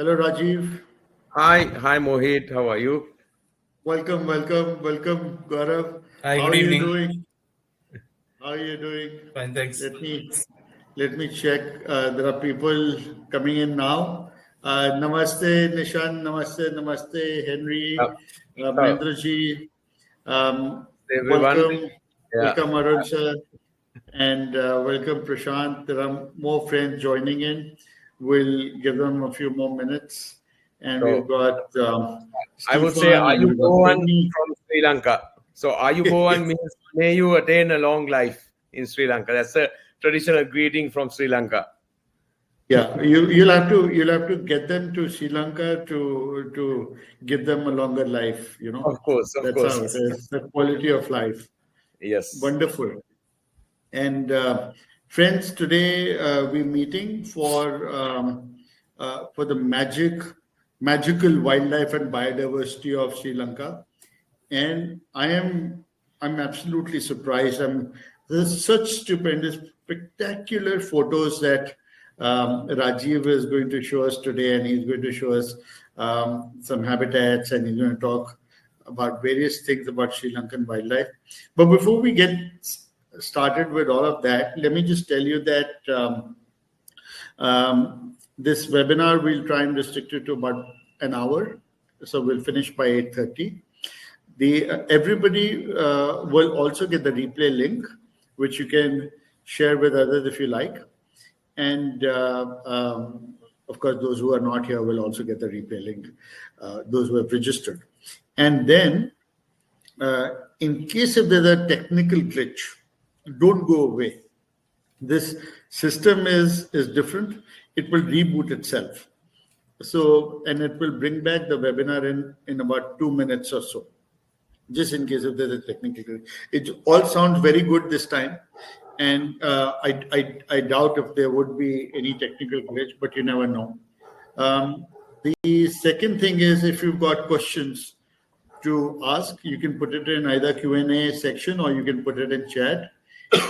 Hello, Rajiv. Hi, Mohit. How are you? Welcome, Gaurav. Hi, How good are you evening. doing? How are you doing? Fine, thanks. Let me let me check. There are people coming in now. Namaste, Nishan. Namaste, Uh, Henry, uh, Mahendraji. everyone. Welcome, Yeah. welcome, Arun sir, and welcome, Prashant. There are more friends joining in. We'll give them a few more minutes, and we've So got I would say, Stefan, are and you we've got born Penny. from Sri Lanka? So are you born means may you attain a long life in Sri Lanka. That's a traditional greeting from Sri Lanka. Yeah, you'll have to get them to Sri Lanka to give them a longer life. Of That's how it course. is. The quality of life. Yes. Wonderful. And friends, today we're meeting for the magical wildlife and biodiversity of Sri Lanka. And I'm absolutely surprised. There's such stupendous, spectacular photos that Rajiv is going to show us today, and he's going to show us some habitats, and he's going to talk about various things about Sri Lankan wildlife. But before we get started with all of that, let me just tell you that this webinar we'll try and restrict it to about an hour, so we'll finish by 8:30. Everybody will also get the replay link, which you can share with others if you like, and of course those who are not here will also get the replay link. Those who have registered, and then uh, in case if there's a technical glitch, don't go away. This system is different. It will reboot itself. So, and it will bring back the webinar in about 2 minutes or so, just in case if there's a technical glitch. It all sounds very good this time, and I doubt if there would be any technical glitch, but you never know. The second thing is, if you've got questions to ask, you can put it in either Q&A section or you can put it in chat,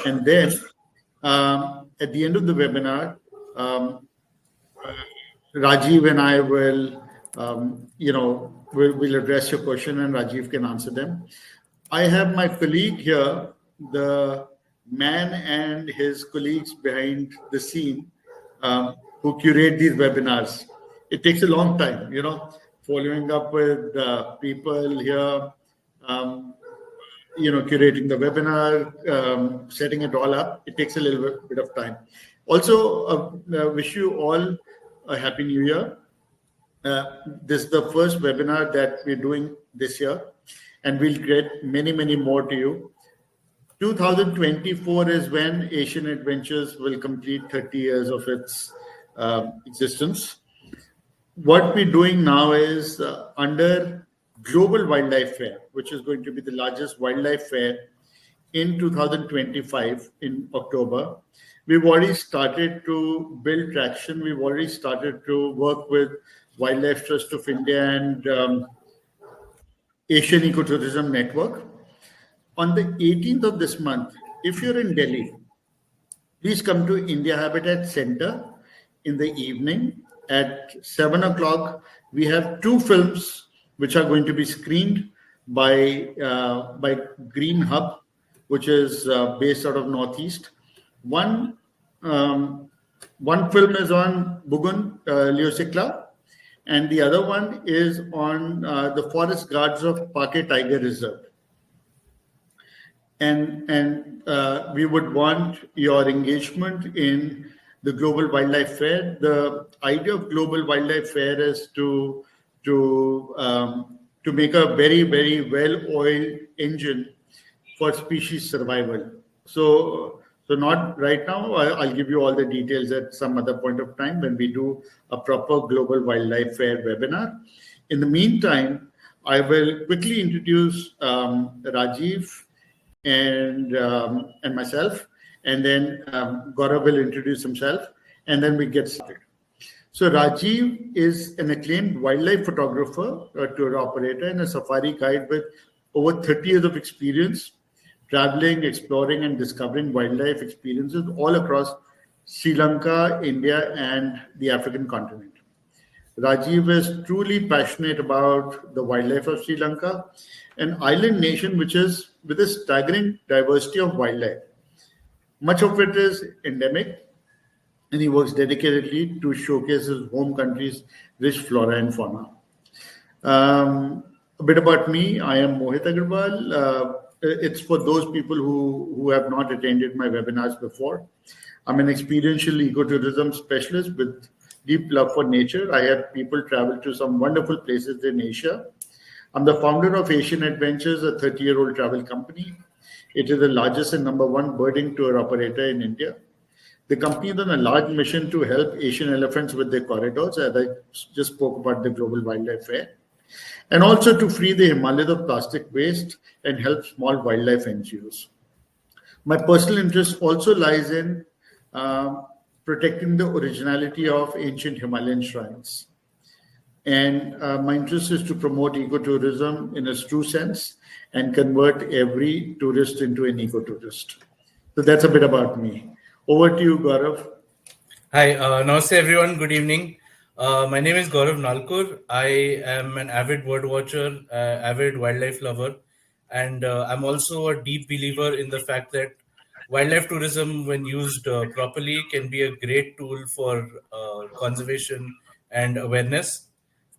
and then at the end of the webinar, Rajiv and I will address your question, and Rajiv can answer them. I have my colleague here, the man and his colleagues behind the scene, who curate these webinars. It takes a long time, following up with people here, um, curating the webinar, setting it all up. It takes a little bit of time. Also, wish you all a happy new year. This is the first webinar that we're doing this year, and we'll get many, many more to you. 2024 is when Asian Adventures will complete 30 years of its existence. What we're doing now is under Global Wildlife Fair, which is going to be the largest wildlife fair in 2025 in October. We've already started to build traction. We've already started to work with Wildlife Trust of India and Asian Ecotourism Network. On the 18th of this month, if you're in Delhi, please come to India Habitat Center in the evening at 7 o'clock. We have two films which are going to be screened by Green Hub, which is based out of Northeast. One um, one film is on Bugun Leosikla, and the other one is on the forest guards of Pake Tiger Reserve. And we would want your engagement in the Global Wildlife Fair. The idea of Global Wildlife Fair is to make a very, very well-oiled engine for species survival. So not right now. I'll give you all the details at some other point of time when we do a proper Global Wildlife Fair webinar. In the meantime, I will quickly introduce Rajiv and myself, and then Gaurav will introduce himself, and then we get started. So Rajiv is an acclaimed wildlife photographer, a tour operator, and a safari guide with over 30 years of experience traveling, exploring, and discovering wildlife experiences all across Sri Lanka, India, and the African continent. Rajiv is truly passionate about the wildlife of Sri Lanka, an island nation which is with a staggering diversity of wildlife. Much of it is endemic, and he works dedicatedly to showcase his home country's rich flora and fauna. A bit about me. I am Mohit Agarwal. It's for those people who have not attended my webinars before. I'm an experiential ecotourism specialist with deep love for nature. I have people travel to some wonderful places in Asia. I'm the founder of Asian Adventures, a 30-year-old travel company. It is the largest and number one birding tour operator in India. The company is on a large mission to help Asian elephants with their corridors, as I just spoke about the Global Wildlife Fair, and also to free the Himalayas of plastic waste and help small wildlife NGOs. My personal interest also lies in uh, protecting the originality of ancient Himalayan shrines. And my interest is to promote ecotourism in its true sense and convert every tourist into an ecotourist. So that's a bit about me. Over to you, Gaurav. Hi, namaste everyone. Good evening. My name is Gaurav Nalkur. I am an avid bird watcher, avid wildlife lover, and I'm also a deep believer in the fact that wildlife tourism, when used properly, can be a great tool for conservation and awareness.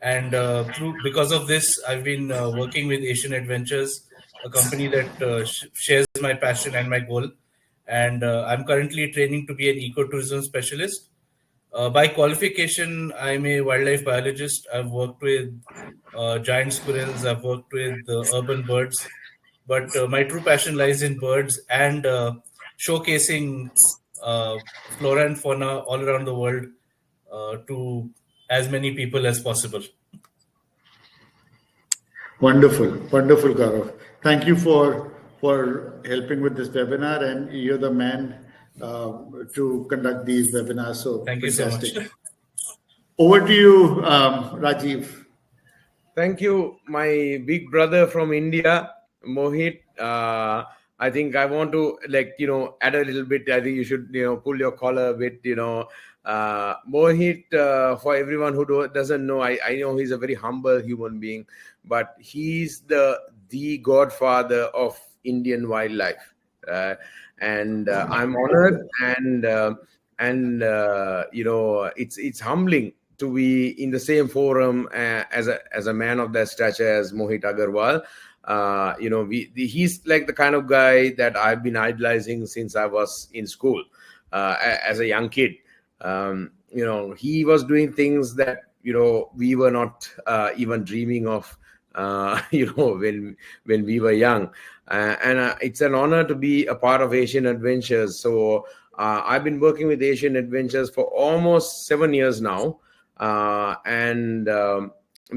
And through because of this, I've been working with Asian Adventures, a company that shares my passion and my goal. And I'm currently training to be an ecotourism specialist. By qualification, I'm a wildlife biologist. I've worked with giant squirrels, I've worked with urban birds, but my true passion lies in birds and showcasing uh, flora and fauna all around the world to as many people as possible. Wonderful, wonderful, Gaurav. Thank you for helping with this webinar, and you're the man to conduct these webinars. So Thank you so much. fantastic. Over to you, Rajiv. Thank you, my big brother from India, Mohit. I think I want to add a little bit. I think you should pull your collar a bit. Mohit. For everyone who doesn't know, I know he's a very humble human being, but he's the godfather of Indian wildlife, and I'm honored and it's humbling to be in the same forum as a man of that stature as Mohit Agarwal. He's like the kind of guy that I've been idolizing since I was in school as a young kid. He was doing things that we were not even dreaming of. When we were young, and it's an honor to be a part of Asian Adventures. So I've been working with Asian Adventures for almost 7 years now. And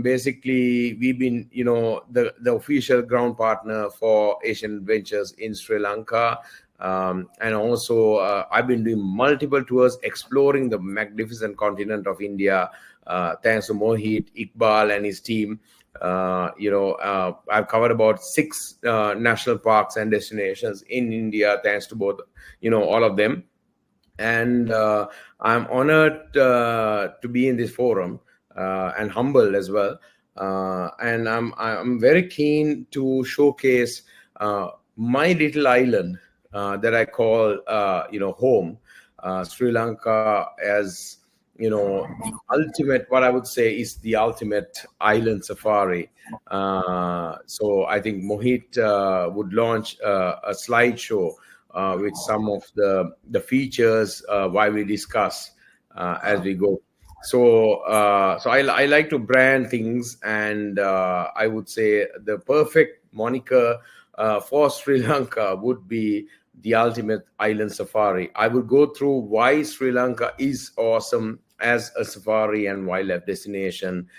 basically we've been the official ground partner for Asian Adventures in Sri Lanka, and also I've been doing multiple tours exploring the magnificent continent of India, thanks to Mohit, Iqbal and his team. I've covered about 6 national parks and destinations in India, thanks to both all of them. And I'm honored to be in this forum, and humbled as well. And I'm very keen to showcase my little island that I call home, Sri Lanka, as the ultimate. What I would say is the ultimate island safari. So I think Mohit would launch a slideshow with some of the features why we discuss as we go. So I like to brand things, and I would say the perfect moniker for Sri Lanka would be the ultimate island safari. I would go through why Sri Lanka is awesome as a safari and wildlife destination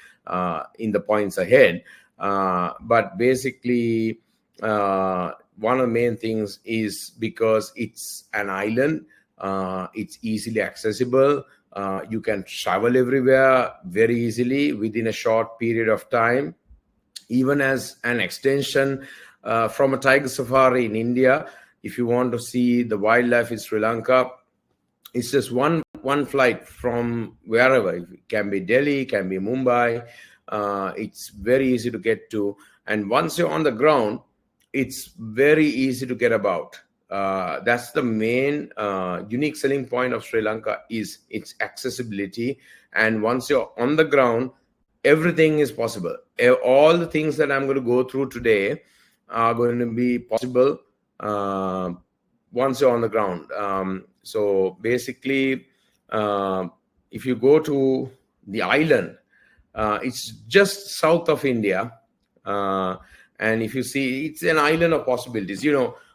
in the points ahead. But basically, one of the main things is because it's an island, it's easily accessible. You can travel everywhere very easily within a short period of time, even as an extension from a tiger safari in India. If you want to see the wildlife in Sri Lanka, it's just one flight from wherever. It can be Delhi, can be Mumbai. It's very easy to get to, and once you're on the ground, it's very easy to get about. That's the main unique selling point of Sri Lanka, is its accessibility. And once you're on the ground, everything is possible. All the things that I'm going to go through today are going to be possible once you're on the ground. So basically, if you go to the island, it's just south of India. And if you see, it's an island of possibilities.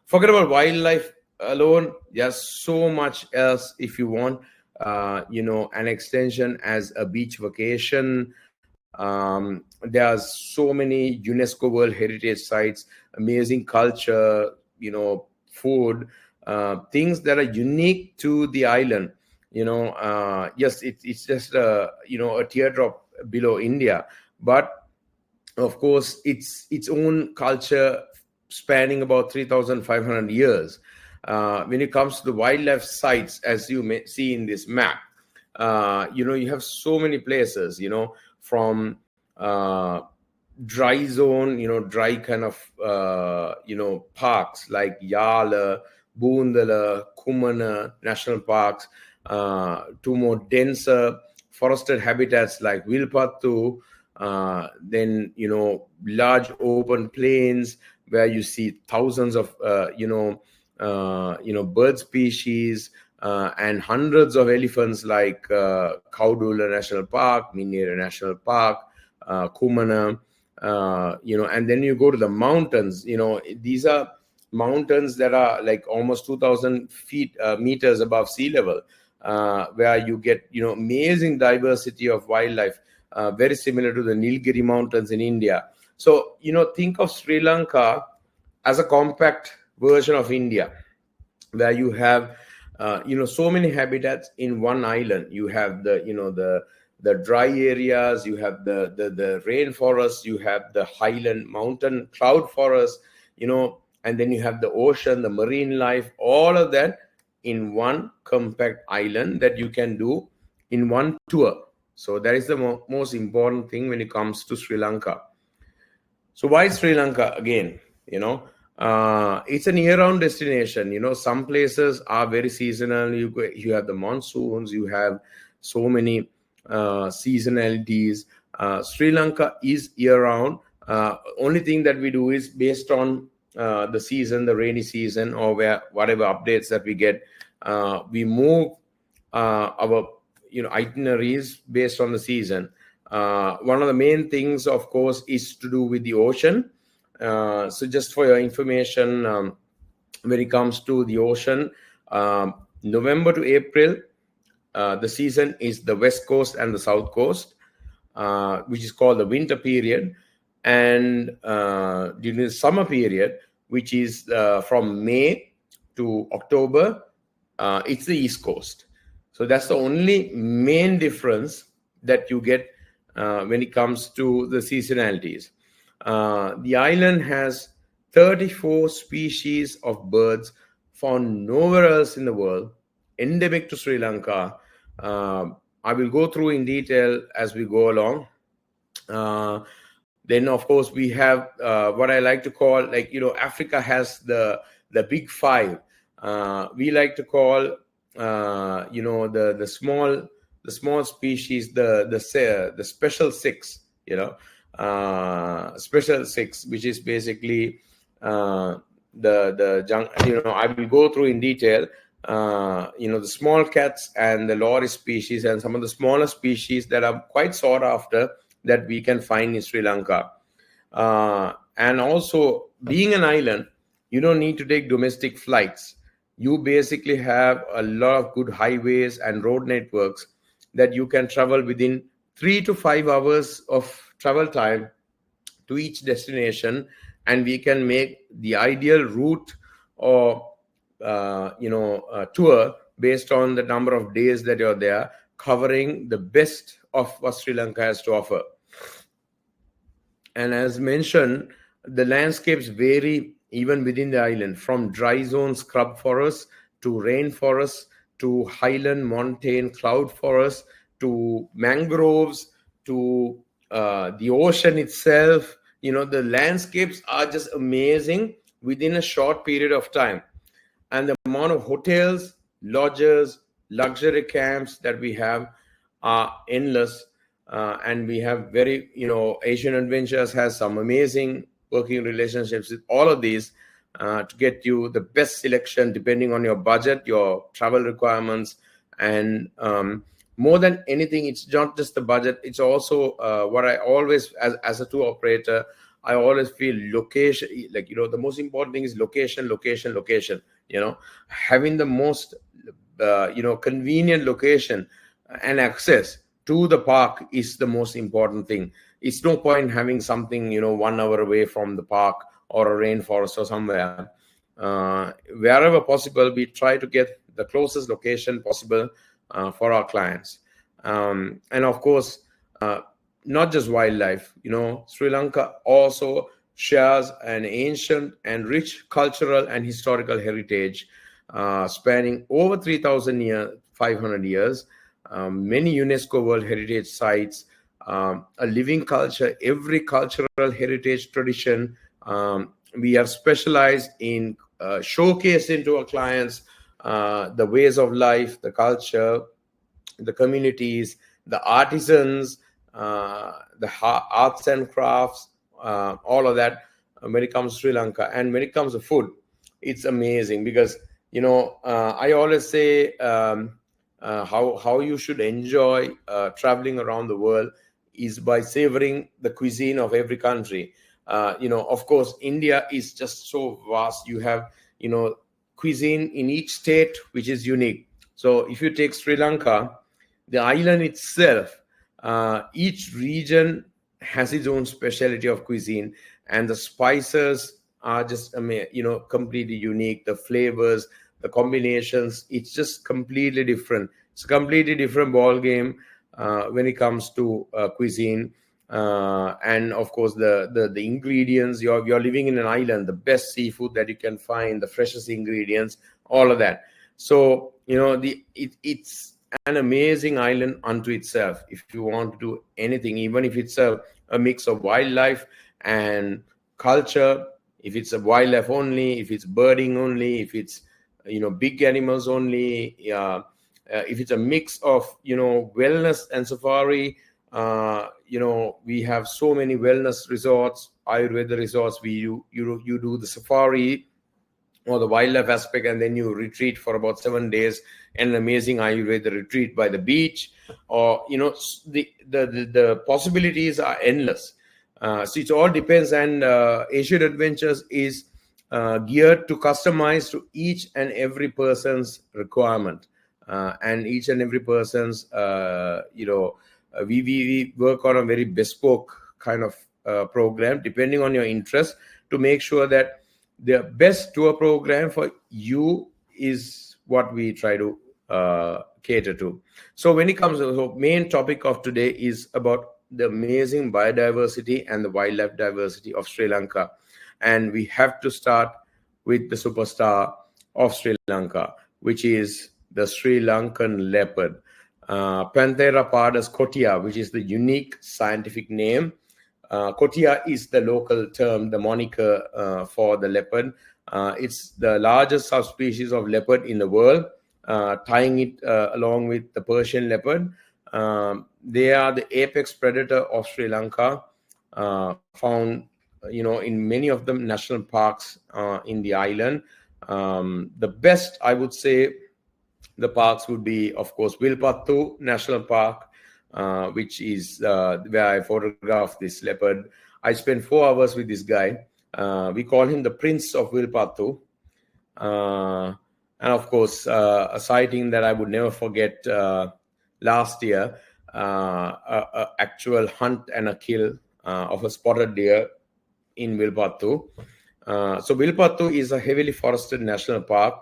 Forget about wildlife alone. There's so much else if you want. An extension as a beach vacation. There's so many UNESCO World Heritage Sites, amazing culture, food, things that are unique to the island. Yes, it's just a teardrop below India, but of course it's its own culture spanning about 3,500 years. When it comes to the wildlife sites, as you may see in this map, you have so many places, from dry zone, dry kind of, parks like Yala, Boondala, Kumana National Parks, to more denser forested habitats like Wilpattu, then, large open plains where you see thousands of, bird species, and hundreds of elephants like Kaudula National Park, Minera National Park, Kumana, and then you go to the mountains. These are mountains that are like almost 2,000 meters above sea level, where you get amazing diversity of wildlife, very similar to the Nilgiri Mountains in India. So think of Sri Lanka as a compact version of India, where you have so many habitats in one island. You have the dry areas, you have the rainforest, you have the highland mountain cloud forest, and then you have the ocean, the marine life, all of that in one compact island that you can do in one tour. So that is the most important thing when it comes to Sri Lanka. So why Sri Lanka again? It's an year-round destination. Some places are very seasonal. You have the monsoons, you have so many seasonalities. Sri Lanka is year-round. Only thing that we do is based on the season, the rainy season, or whatever updates that we get, we move our itineraries based on the season. One of the main things, of course, is to do with the ocean. So just for your information, when it comes to the ocean, November to April, the season is the west coast and the south coast, which is called the winter period. And during the summer period, which is from May to October, it's the east coast. So that's the only main difference that you get when it comes to the seasonalities. The island has 34 species of birds found nowhere else in the world, endemic to Sri Lanka. I will go through in detail as we go along. Then, of course, we have what I like to call, Africa has the big five. We like to call, the small species, the special six. Special six, which is basically I will go through in detail. The small cats and the loris species and some of the smaller species that are quite sought after that we can find in Sri Lanka. And also, being an island, you don't need to take domestic flights. You basically have a lot of good highways and road networks that you can travel within 3 to 5 hours of travel time to each destination, and we can make the ideal route or tour based on the number of days that you're there, covering the best of what Sri Lanka has to offer. And as mentioned, the landscapes vary even within the island, from dry zone scrub forests to rainforests to highland, montane, cloud forests, to mangroves, to the ocean itself. The landscapes are just amazing within a short period of time. And the amount of hotels, lodges, luxury camps that we have are endless. And we have Asian Adventures has some amazing working relationships with all of these to get you the best selection depending on your budget, your travel requirements. And more than anything, it's not just the budget, it's also what I always, as a tour operator, I always feel location, the most important thing is location. Having the most convenient location and access to the park is the most important thing. It's no point having something 1 hour away from the park or a rainforest or somewhere. Wherever possible, we try to get the closest location possible for our clients. And of course, not just wildlife. Sri Lanka also shares an ancient and rich cultural and historical heritage spanning over 3,500 years, many UNESCO World Heritage Sites, a living culture, every cultural heritage tradition. We are specialized in showcasing to our clients the ways of life, the culture, the communities, the artisans, the arts and crafts, all of that when it comes to Sri Lanka. And when it comes to food, it's amazing because, I always say how you should enjoy traveling around the world is by savoring the cuisine of every country. Of course, India is just so vast. You have, cuisine in each state, which is unique. So if you take Sri Lanka, the island itself, each region has its own specialty of cuisine, and the spices are just completely unique. The flavors, the combinations, it's just completely different. It's a completely different ball game when it comes to cuisine. And of course, the ingredients. You're living in an island, the best seafood that you can find, the freshest ingredients, all of that. So it's an amazing island unto itself. If you want to do anything, even if it's a mix of wildlife and culture, if it's a wildlife only, if it's birding only, if it's big animals only, if it's a mix of wellness and safari. We have so many wellness resorts, Ayurveda resorts. You do the safari or the wildlife aspect, and then you retreat for about 7 days, an amazing Ayurveda retreat by the beach. Or the possibilities are endless. So it all depends, and Asian Adventures is geared to customize to each and every person's requirement, and each and every person's we work on a very bespoke kind of program depending on your interest, to make sure that the best tour program for you is what we try to cater to. So when it comes to the main topic of today is about the amazing biodiversity and the wildlife diversity of Sri Lanka. And we have to start with the superstar of Sri Lanka, which is the Sri Lankan leopard. Panthera pardus kotia, which is the unique scientific name. Kotia is the local term, the moniker for the leopard. It's the largest subspecies of leopard in the world, tying it along with the Persian leopard. They are the apex predator of Sri Lanka, found in many of the national parks in the island. The best, I would say, the parks would be, of course, Wilpattu National Park, which is where I photographed this leopard. I spent 4 hours with this guy. We call him the Prince of Wilpattu. And of course, a sighting that I would never forget last year, a actual hunt and a kill of a spotted deer in Wilpattu. So Wilpattu is a heavily forested national park,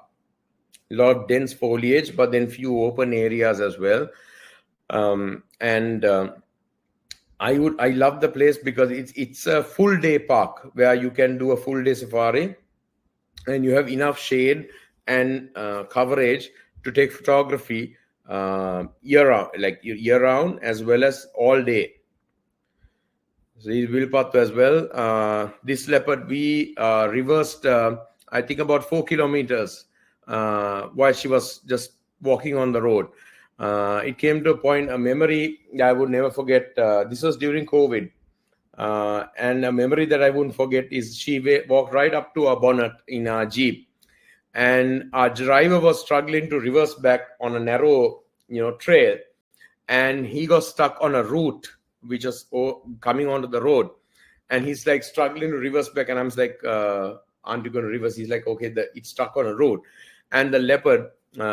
a lot of dense foliage, but then few open areas as well. I love the place because it's a full day park where you can do a full day safari, and you have enough shade and coverage to take photography year round as well as all day. So he's Wilpattu as well. This leopard we reversed, I think about 4 kilometers while she was just walking on the road. It came to a point, a memory I would never forget. This was during COVID. And a memory that I wouldn't forget is she walked right up to our bonnet in our Jeep. And our driver was struggling to reverse back on a narrow, trail. And he got stuck on a route which was coming onto the road. And he's like struggling to reverse back. And I'm like, aren't you going to reverse? He's like, okay, it's stuck on a road. And the leopard,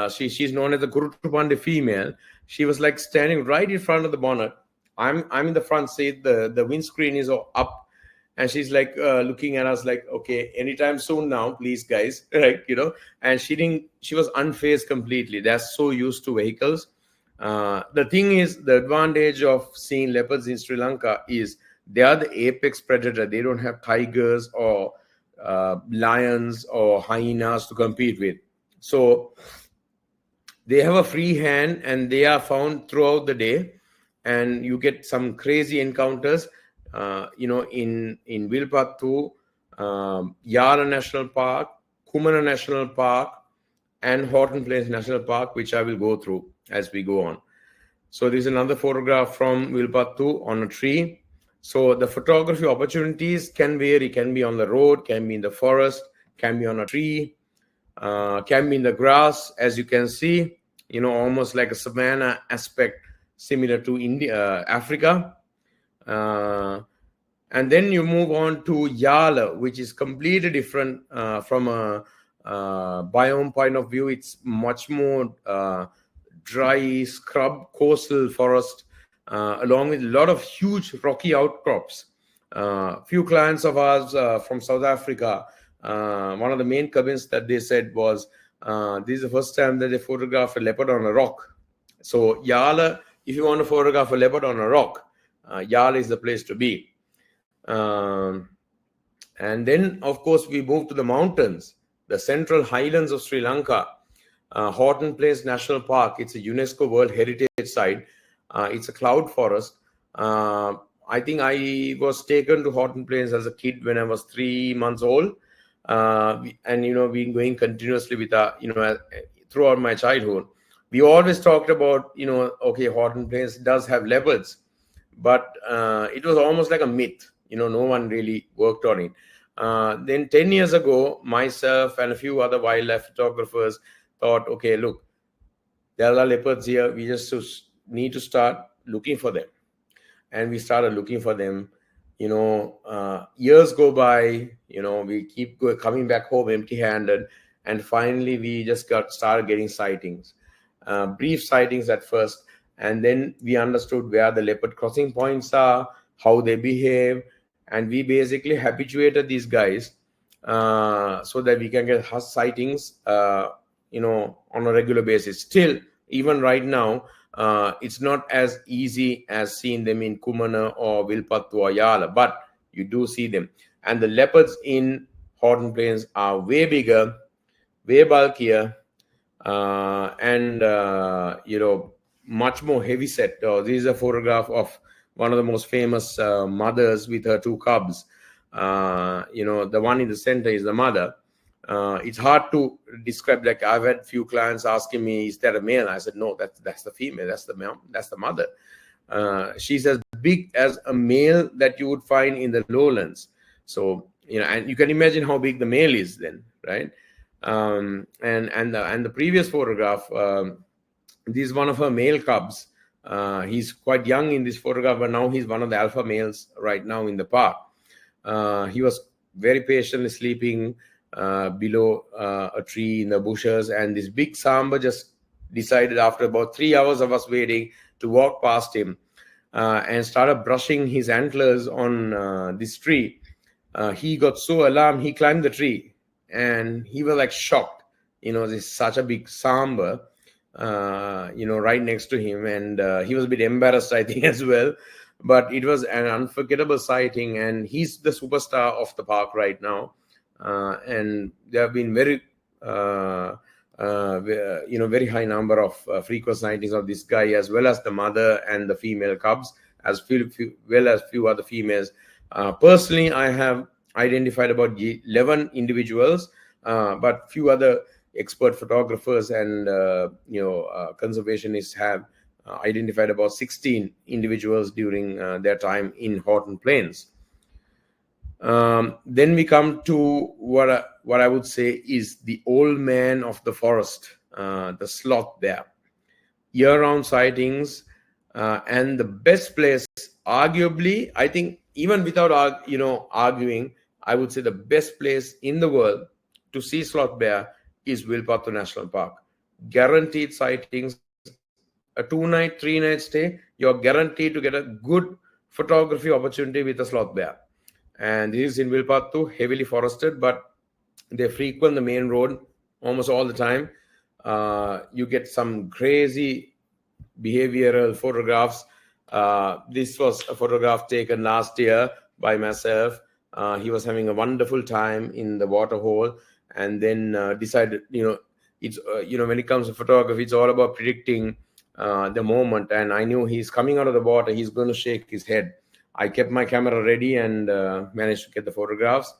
she's known as the Kurutupandi female. She was like standing right in front of the bonnet. I'm in the front seat. The windscreen is up. And she's like looking at us like, okay, anytime soon now, please, guys. And she was unfazed completely. They're so used to vehicles. The thing is, the advantage of seeing leopards in Sri Lanka is they are the apex predator. They don't have tigers or lions or hyenas to compete with. So they have a free hand and they are found throughout the day. And you get some crazy encounters, in Wilpattu, Yala National Park, Kumana National Park, and Horton Plains National Park, which I will go through as we go on. So this is another photograph from Wilpattu on a tree. So the photography opportunities can vary, can be on the road, can be in the forest, can be on a tree, can be in the grass, as you can see, almost like a savanna aspect, similar to India, Africa. And then you move on to Yala, which is completely different from a biome point of view. It's much more dry, scrub, coastal forest, along with a lot of huge rocky outcrops. Few clients of ours from South Africa, one of the main comments that they said was, this is the first time that they photographed a leopard on a rock. So Yala, if you want to photograph a leopard on a rock, Yala is the place to be. And then, of course, we move to the mountains, the central highlands of Sri Lanka. Horton Plains National Park, it's a UNESCO World Heritage Site. It's a cloud forest. I think I was taken to Horton Plains as a kid when I was 3 months old. And, been going continuously with, throughout my childhood. We always talked about, okay, Horton Plains does have leopards, but it was almost like a myth. No one really worked on it. Then 10 years ago, myself and a few other wildlife photographers thought, okay, look, there are leopards here. We just need to start looking for them. And we started looking for them. Years go by, we keep coming back home empty-handed. And finally, we just started getting sightings. Brief sightings at first. And then we understood where the leopard crossing points are, how they behave. And we basically habituated these guys so that we can get sightings, on a regular basis. Still, even right now, it's not as easy as seeing them in Kumana or Wilpattu or Yala, but you do see them. And the leopards in Horton Plains are way bigger, way bulkier, and much more heavy set. This is a photograph of one of the most famous mothers with her 2 cubs. The one in the center is the mother. It's hard to describe. Like, I've had few clients asking me, is that a male? I said, no, that's the female. That's the mother. She's as big as a male that you would find in the lowlands. So, and you can imagine how big the male is then, right? And the previous photograph, this is one of her male cubs. He's quite young in this photograph, but now he's one of the alpha males right now in the park. He was very patiently sleeping below a tree in the bushes, and this big samba just decided, after about 3 hours of us waiting, to walk past him and started brushing his antlers on this tree. He got so alarmed, he climbed the tree, and he was like shocked. There's such a big samba, right next to him, and he was a bit embarrassed, I think, as well. But it was an unforgettable sighting, and he's the superstar of the park right now. And they have been very very high number of frequent sightings of this guy, as well as the mother and the female cubs, as well as few other females. Personally, I have identified about 11 individuals, but few other expert photographers and conservationists have identified about 16 individuals during their time in Horton Plains. Then we come to what I would say is the old man of the forest, the sloth bear. Year-round sightings, and the best place, arguably, I think, even without arguing, I would say the best place in the world to see sloth bear is Wilpattu National Park. Guaranteed sightings, a 2-night, 3-night stay, you're guaranteed to get a good photography opportunity with a sloth bear. And this is in Wilpattu, heavily forested, but they frequent the main road almost all the time. You get some crazy behavioral photographs. This was a photograph taken last year by myself. He was having a wonderful time in the water hole, and then decided, it's when it comes to photography, it's all about predicting the moment. And I knew he's coming out of the water, he's going to shake his head. I kept my camera ready and managed to get the photographs.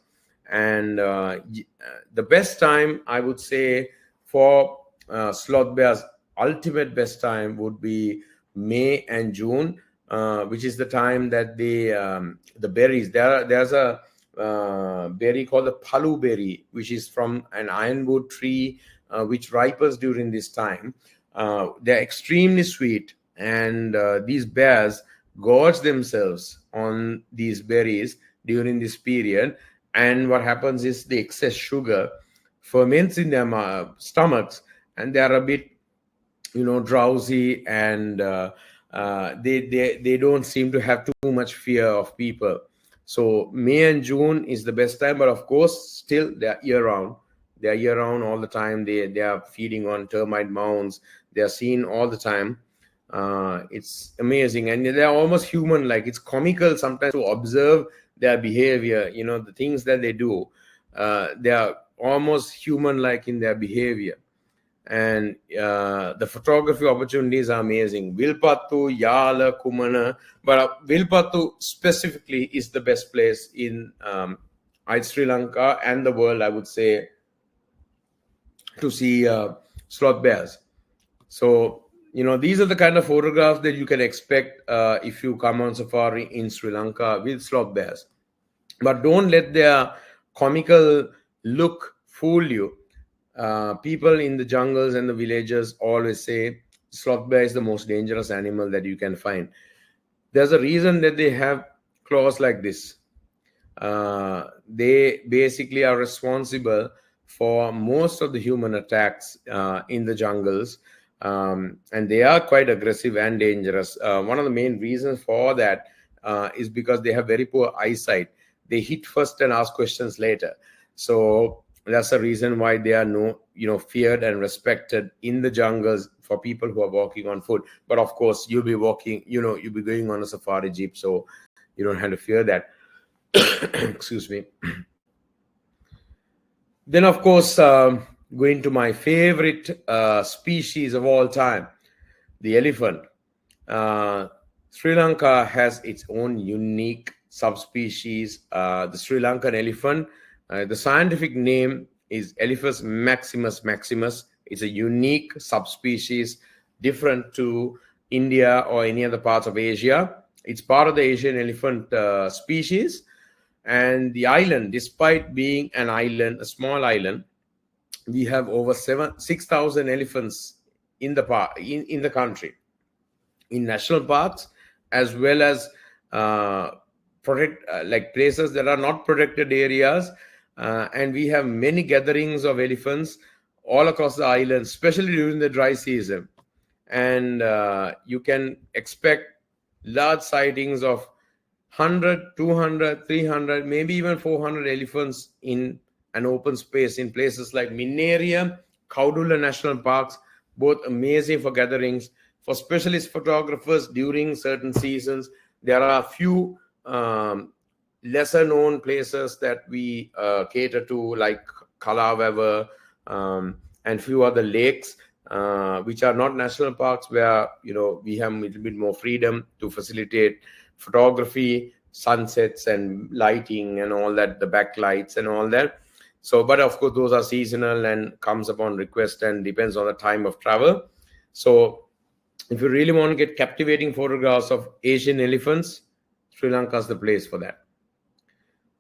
And the best time, I would say, for sloth bears, ultimate best time would be May and June, which is the time that the berries, there's a berry called the palu berry, which is from an ironwood tree, which ripens during this time. They're extremely sweet, and these bears gorge themselves on these berries during this period. And what happens is the excess sugar ferments in their stomachs, and they are a bit drowsy, and they don't seem to have too much fear of people. So May and June is the best time, but of course still they are year round all the time. They are feeding on termite mounds. They are seen all the time. It's amazing, and they're almost human like. It's comical sometimes to observe their behavior, the things that they do. They are almost human like in their behavior. And the photography opportunities are amazing. Wilpattu, Yala, Kumana, but Wilpattu specifically is the best place in Sri Lanka and the world, I would say, to see sloth bears. So, these are the kind of photographs that you can expect if you come on safari in Sri Lanka with sloth bears. But don't let their comical look fool you. People in the jungles and the villages always say sloth bear is the most dangerous animal that you can find. There's a reason that they have claws like this. They basically are responsible for most of the human attacks in the jungles, and they are quite aggressive and dangerous. One of the main reasons for that is because they have very poor eyesight. They hit first and ask questions later. So that's the reason why they are feared and respected in the jungles for people who are walking on foot. But of course, you'll be walking, you'll be going on a safari jeep, so you don't have to fear that. Excuse me. Then, of course, going to my favorite species of all time, the elephant. Sri Lanka has its own unique subspecies, the Sri Lankan elephant. The scientific name is Elephas maximus. It's a unique subspecies, different to India or any other parts of Asia. It's part of the Asian elephant species. And the island, despite being an island, a small island, we have over 6,000 elephants in the country, in national parks, as well as places that are not protected areas. And we have many gatherings of elephants all across the island, especially during the dry season. And you can expect large sightings of 100, 200, 300, maybe even 400 elephants in an open space in places like Minneria, Kaudula National Parks, both amazing for gatherings. For specialist photographers during certain seasons, there are a few lesser known places that we cater to, like Kalawewa and few other lakes, which are not national parks, where we have a little bit more freedom to facilitate photography, sunsets and lighting and all that, the backlights and all that. So, but of course those are seasonal and comes upon request and depends on the time of travel. So if you really want to get captivating photographs of Asian elephants, Sri Lanka is the place for that.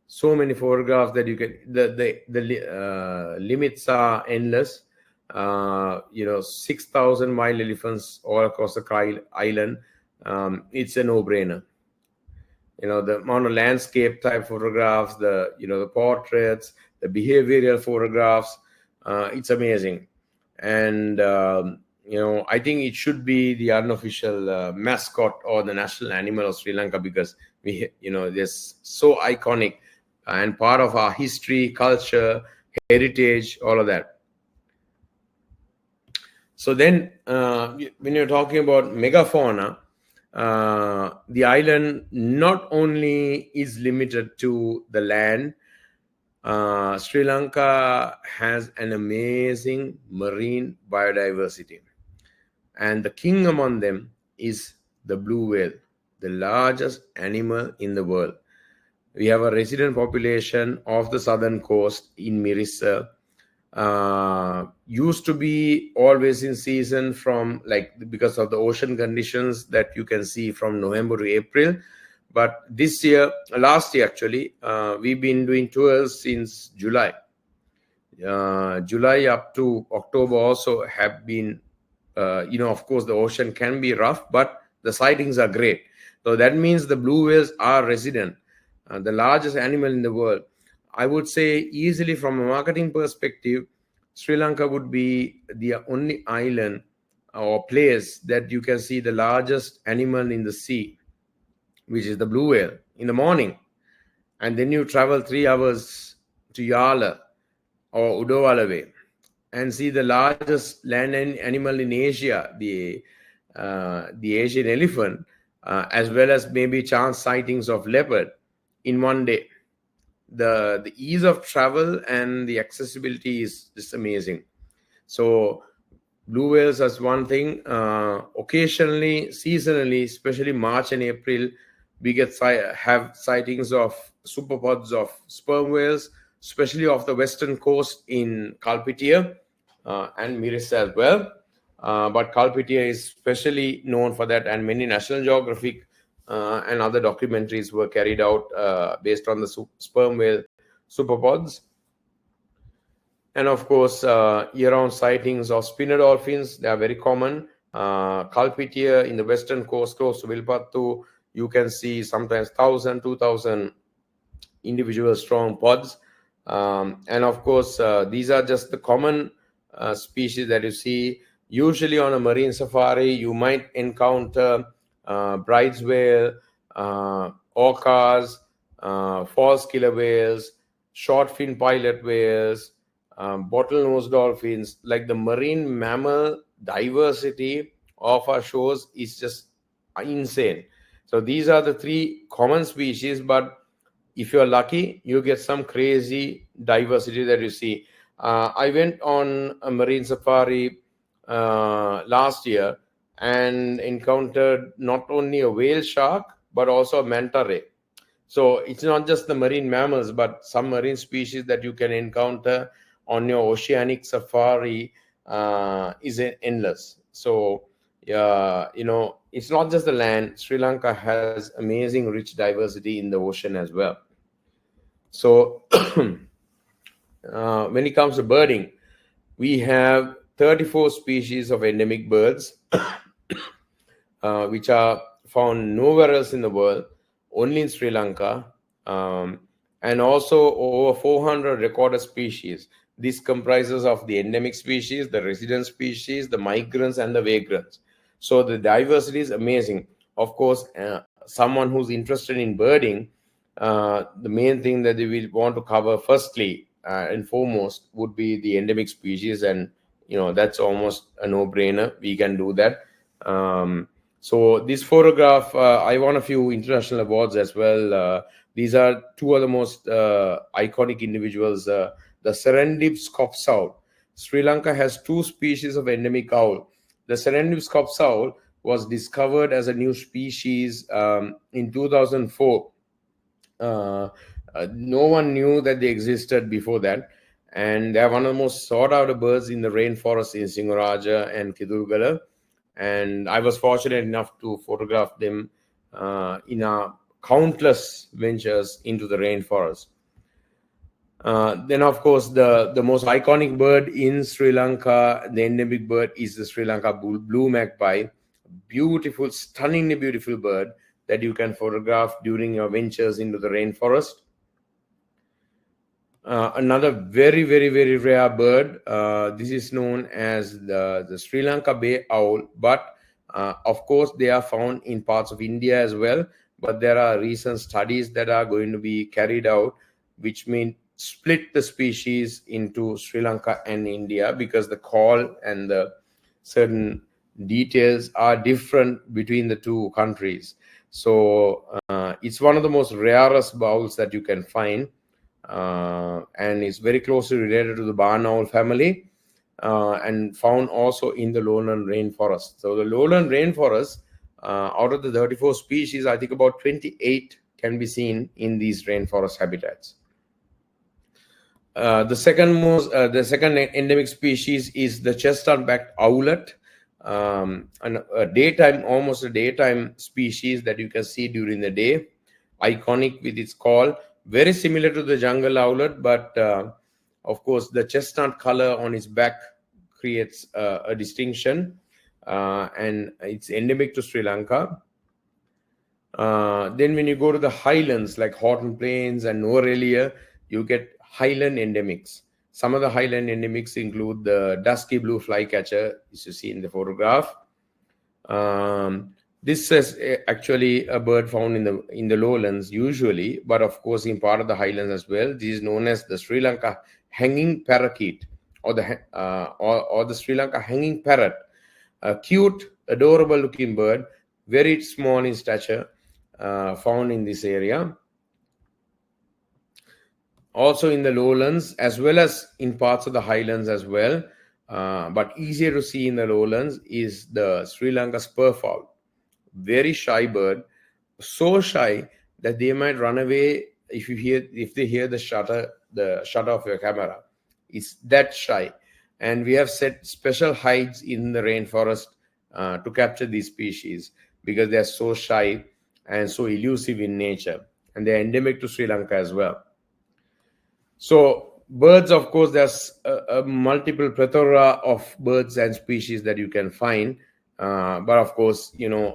So many photographs that you can, the limits are endless. 6,000 wild elephants all across the island. It's a no-brainer. The amount of landscape type photographs, the portraits, the behavioral photographs, it's amazing. And I think it should be the unofficial mascot or the national animal of Sri Lanka, because they're so iconic and part of our history, culture, heritage, all of that. So then when you're talking about megafauna, the island not only is limited to the land, Sri Lanka has an amazing marine biodiversity. And the king among them is the blue whale, the largest animal in the world. We have a resident population of the southern coast in Mirissa. Used to be always in season from because of the ocean conditions that you can see from November to April. But last year actually, we've been doing tours since July. July up to October also have been, of course the ocean can be rough, but the sightings are great. So that means the blue whales are resident, the largest animal in the world. I would say easily from a marketing perspective, Sri Lanka would be the only island or place that you can see the largest animal in the sea, which is the blue whale, in the morning. And then you travel 3 hours to Yala or Udawala way and see the largest land animal in Asia, the Asian elephant, as well as maybe chance sightings of leopard in one day. The ease of travel and the accessibility is just amazing. So blue whales as one thing. Occasionally, seasonally, especially March and April, we have sightings of superpods of sperm whales, especially off the western coast in Kalpitia and Mirissa as well. But Kalpitia is especially known for that, and many National Geographic and other documentaries were carried out based on the sperm whale superpods. And of course, year-round sightings of spinner dolphins, they are very common. Kalpitia in the western coast, close to Vilpattu, you can see sometimes 1,000, 2,000 individual strong pods. And of course, these are just the common species that you see. Usually on a marine safari, you might encounter bride's whale, orcas, false killer whales, short fin pilot whales, bottlenose dolphins. Like the marine mammal diversity of our shores is just insane. So these are the 3 common species, but if you're lucky, you get some crazy diversity that you see. I went on a marine safari last year and encountered not only a whale shark, but also a manta ray. So it's not just the marine mammals, but some marine species that you can encounter on your oceanic safari is endless. So, it's not just the land. Sri Lanka has amazing rich diversity in the ocean as well. So when it comes to birding, we have 34 species of endemic birds, which are found nowhere else in the world, only in Sri Lanka, and also over 400 recorded species. This comprises of the endemic species, the resident species, the migrants, and the vagrants. So the diversity is amazing. Of course, someone who's interested in birding, the main thing that they will want to cover firstly and foremost would be the endemic species, and that's almost a no-brainer. We can do that. So this photograph, I won a few international awards as well. These are 2 of the most iconic individuals. The Serendip scops out. Sri Lanka has 2 species of endemic owl. The Serendip scops owl was discovered as a new species in 2004. No one knew that they existed before that, and they are one of the most sought after birds in the rainforest in Singaraja and Kidulgala. And I was fortunate enough to photograph them in our countless ventures into the rainforest. Then, of course, the most iconic bird in Sri Lanka, the endemic bird, is the Sri Lanka blue magpie. Beautiful, stunningly beautiful bird that you can photograph during your ventures into the rainforest. Another very, very, very rare bird. This is known as the Sri Lanka bay owl, but of course, they are found in parts of India as well. But there are recent studies that are going to be carried out, which mean split the species into Sri Lanka and India, because the call and the certain details are different between the two countries. So it's one of the most rarest owls that you can find. And is very closely related to the barn owl family, and found also in the lowland rainforest. So the lowland rainforest, out of the 34 species, I think about 28 can be seen in these rainforest habitats. The second endemic species is the chestnut-backed owlet, and almost a daytime species that you can see during the day. Iconic with its call, very similar to the jungle owlet, but of course the chestnut color on its back creates a distinction, and it's endemic to Sri Lanka. Then when you go to the highlands like Horton Plains and Norelia, you get highland endemics. Some of the highland endemics include the dusky blue flycatcher, as you see in the photograph. This is actually a bird found in the lowlands usually, but of course in part of the highlands as well. This is known as the Sri Lanka hanging parakeet, or the Sri Lanka hanging parrot. A cute, adorable looking bird, very small in stature, found in this area. Also in the lowlands as well as in parts of the highlands as well, but easier to see in the lowlands, is the Sri Lanka spurfowl. Very shy bird, so shy that they might run away if they hear the shutter of your camera. It's that shy, and we have set special hides in the rainforest to capture these species, because they are so shy and so elusive in nature, and they are endemic to Sri Lanka as well. So birds, of course, there's a multiple plethora of birds and species that you can find. But of course,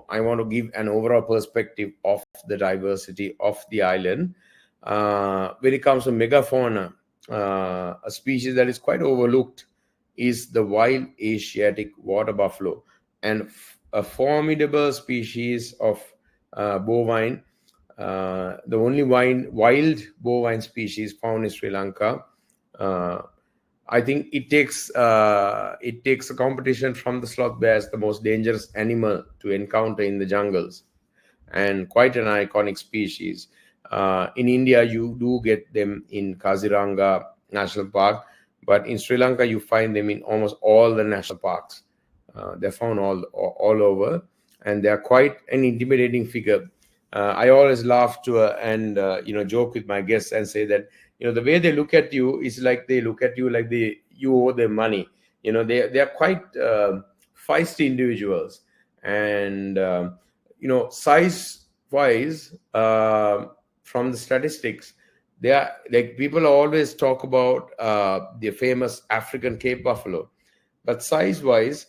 I want to give an overall perspective of the diversity of the island. When it comes to megafauna, a species that is quite overlooked is the wild Asiatic water buffalo, and a formidable species of bovine, the only wild bovine species found in Sri Lanka. I think it takes a competition from the sloth bear as the most dangerous animal to encounter in the jungles, and quite an iconic species. In India, you do get them in Kaziranga National Park, but in Sri Lanka, you find them in almost all the national parks. They're found all over, and they're quite an intimidating figure. I always laugh and joke with my guests and say that the way they look at you is like they look at you like you owe them money. They are quite feisty individuals, and size wise, from the statistics, they are like, people always talk about the famous African Cape buffalo, but size wise,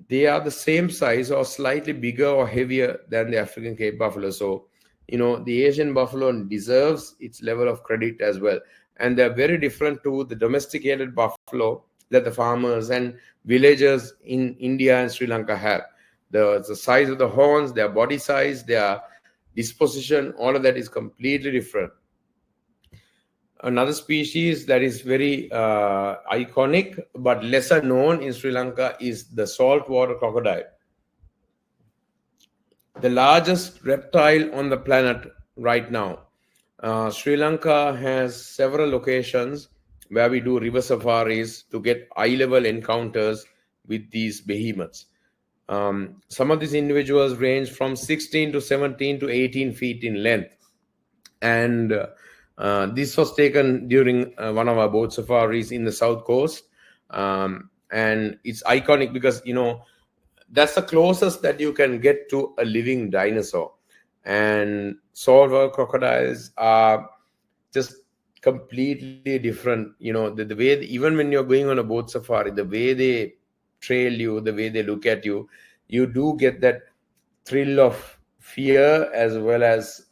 they are the same size or slightly bigger or heavier than the African Cape buffalo. So, the Asian buffalo deserves its level of credit as well. And they're very different to the domesticated buffalo that the farmers and villagers in India and Sri Lanka have. The size of the horns, their body size, their disposition, all of that is completely different. Another species that is very iconic but lesser known in Sri Lanka is the saltwater crocodile. The largest reptile on the planet right now. Sri Lanka has several locations where we do river safaris to get eye-level encounters with these behemoths. Some of these individuals range from 16 to 17 to 18 feet in length. And this was taken during one of our boat safaris in the south coast. And it's iconic because, that's the closest that you can get to a living dinosaur. And saltwater crocodiles are just completely different. The way, even when you're going on a boat safari, the way they trail you, the way they look at you, you do get that thrill of fear as well as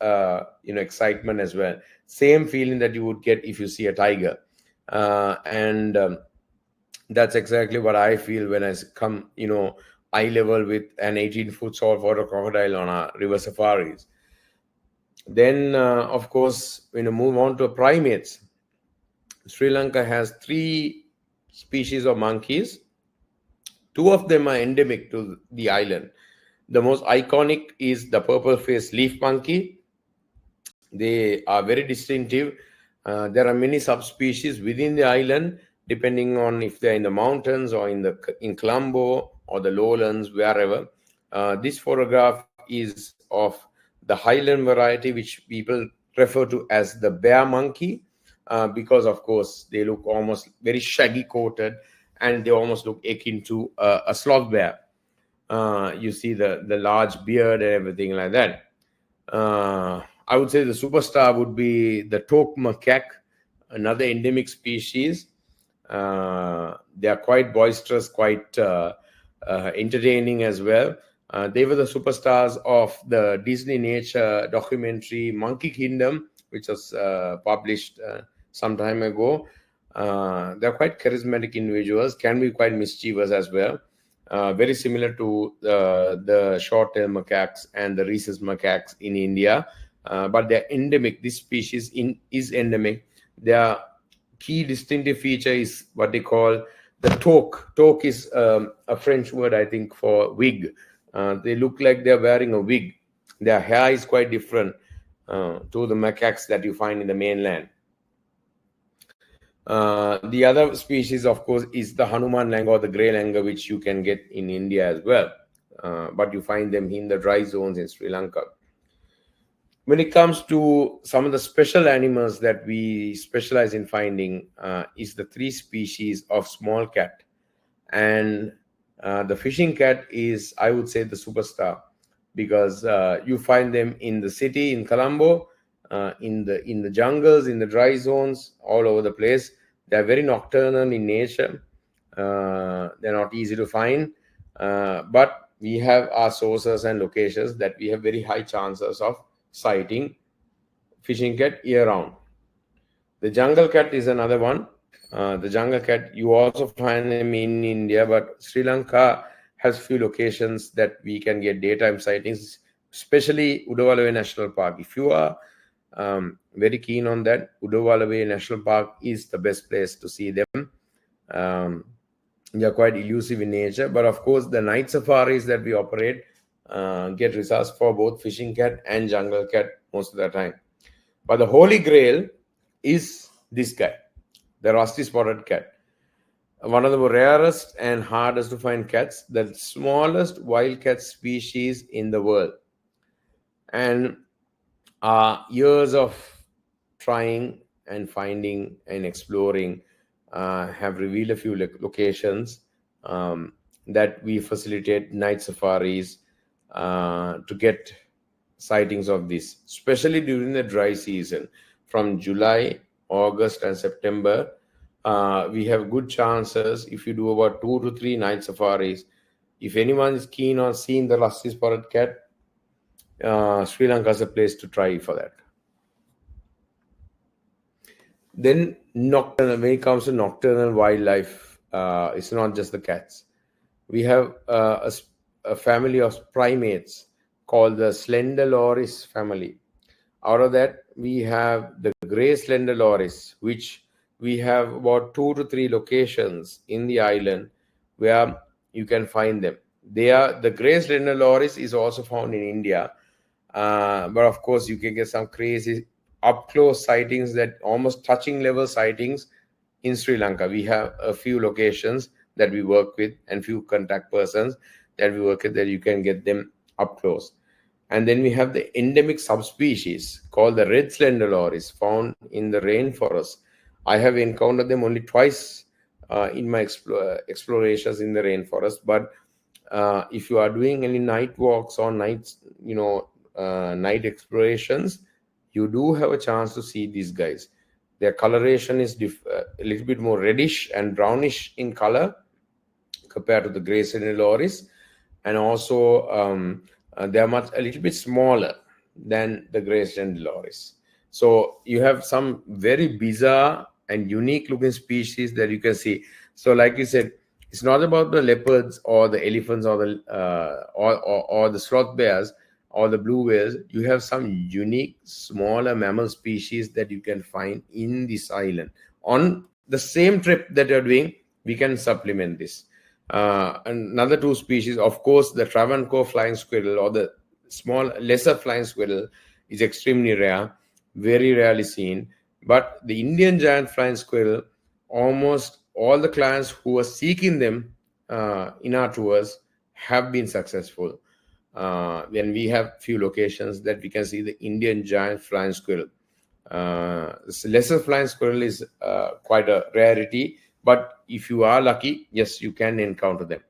excitement as well. Same feeling that you would get if you see a tiger. And that's exactly what I feel when I come, eye level with an 18-foot saltwater crocodile on our river safaris. Then, of course, when you move on to primates, Sri Lanka has 3 species of monkeys. 2 of them are endemic to the island. The most iconic is the purple-faced leaf monkey. They are very distinctive. There are many subspecies within the island, depending on if they're in the mountains or in Colombo or the lowlands, wherever. This photograph is of the highland variety, which people refer to as the bear monkey, because, of course, they look almost very shaggy coated, and they almost look akin to a sloth bear. You see the large beard and everything like that. I would say the superstar would be the toque macaque, another endemic species. They are quite boisterous, quite entertaining as well. They were the superstars of the Disney nature documentary Monkey Kingdom, which was published some time ago. They're quite charismatic individuals, can be quite mischievous as well. Very similar to the short-tailed macaques and the rhesus macaques in India, but they're endemic. This species is endemic. Their key distinctive feature is what they call the toque. Toque is a French word, I think, for wig. They look like they're wearing a wig. Their hair is quite different to the macaques that you find in the mainland. The other species, of course, is the Hanuman langur or the grey langur, which you can get in India as well. But you find them in the dry zones in Sri Lanka. When it comes to some of the special animals that we specialize in finding, is the 3 species of small cat. And the fishing cat is, I would say, the superstar, because you find them in the city, in Colombo, in the jungles, in the dry zones, all over the place. They're very nocturnal in nature. They're not easy to find, but we have our sources and locations that we have very high chances of sighting fishing cat year-round. The jungle cat is another one. The jungle cat, you also find them in India, but Sri Lanka has few locations that we can get daytime sightings, especially Unravel National Park. If you are very keen on that, Unravel National Park is the best place to see them. They are quite elusive in nature, but of course the night safaris that we operate get results for both fishing cat and jungle cat most of the time. But the holy grail is this guy, the rusty spotted cat. One of the rarest and hardest to find cats, the smallest wildcat species in the world. And years of trying and finding and exploring have revealed a few locations that we facilitate night safaris to get sightings of this, especially during the dry season. From July, August, and September, we have good chances if you do about 2 to 3 night safaris. If anyone is keen on seeing the rusty spotted cat, Sri Lanka is a place to try for that. Then nocturnal, when it comes to nocturnal wildlife, it's not just the cats. We have a family of primates called the slender loris family. Out of that, we have the grey slender loris, which we have about 2 to 3 locations in the island where you can find them. The grey slender loris is also found in India, but of course you can get some crazy up close sightings, that almost touching level sightings in Sri Lanka. We have a few locations that we work with and few contact persons that we work with that you can get them up close. And then we have the endemic subspecies called the red slender loris found in the rainforest. I have encountered them only twice in my explorations in the rainforest. But if you are doing any night walks or night explorations, you do have a chance to see these guys. Their coloration is a little bit more reddish and brownish in color compared to the gray slender loris, and also they are a little bit smaller than the gray slender loris. So you have some very bizarre and unique looking species that you can see. So like you said, it's not about the leopards or the elephants or the or the sloth bears or the blue whales. You have some unique smaller mammal species that you can find in this island. On the same trip that you're doing, we can supplement this. Another two species, of course, the Travancore flying squirrel or the small, lesser flying squirrel is extremely rare, very rarely seen. But the Indian giant flying squirrel, almost all the clients who are seeking them in our tours have been successful. When we have few locations that we can see the Indian giant flying squirrel. This lesser flying squirrel is quite a rarity, but if you are lucky, yes, you can encounter them.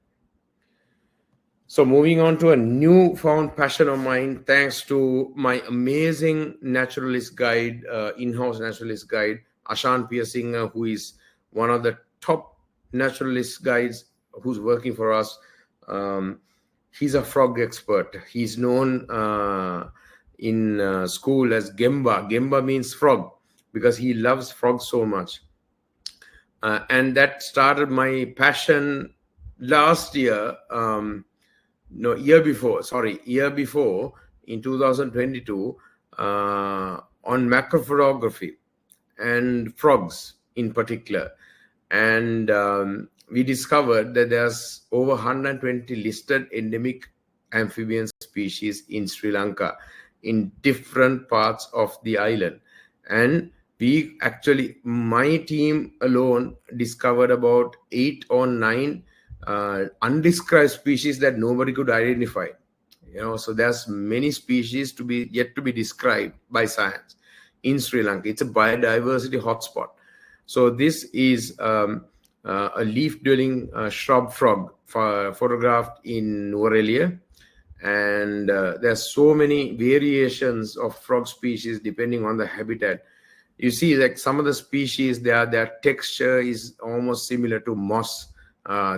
So moving on to a newfound passion of mine, thanks to my amazing naturalist guide, in-house naturalist guide, Ashan Piersinger, who is one of the top naturalist guides who's working for us. He's a frog expert. He's known in school as Gemba. Gemba means frog because he loves frogs so much. And that started my passion last year. Year before in 2022 on macrophotography and frogs in particular. And we discovered that there's over 120 listed endemic amphibian species in Sri Lanka in different parts of the island. And we actually, my team alone discovered about 8 or 9 undescribed species that nobody could identify. So there's many species yet to be described by science in Sri Lanka. It's a biodiversity hotspot. So this is a leaf-dwelling shrub frog photographed in Unravel. And there's so many variations of frog species depending on the habitat. You see, like some of the species, their texture is almost similar to moss.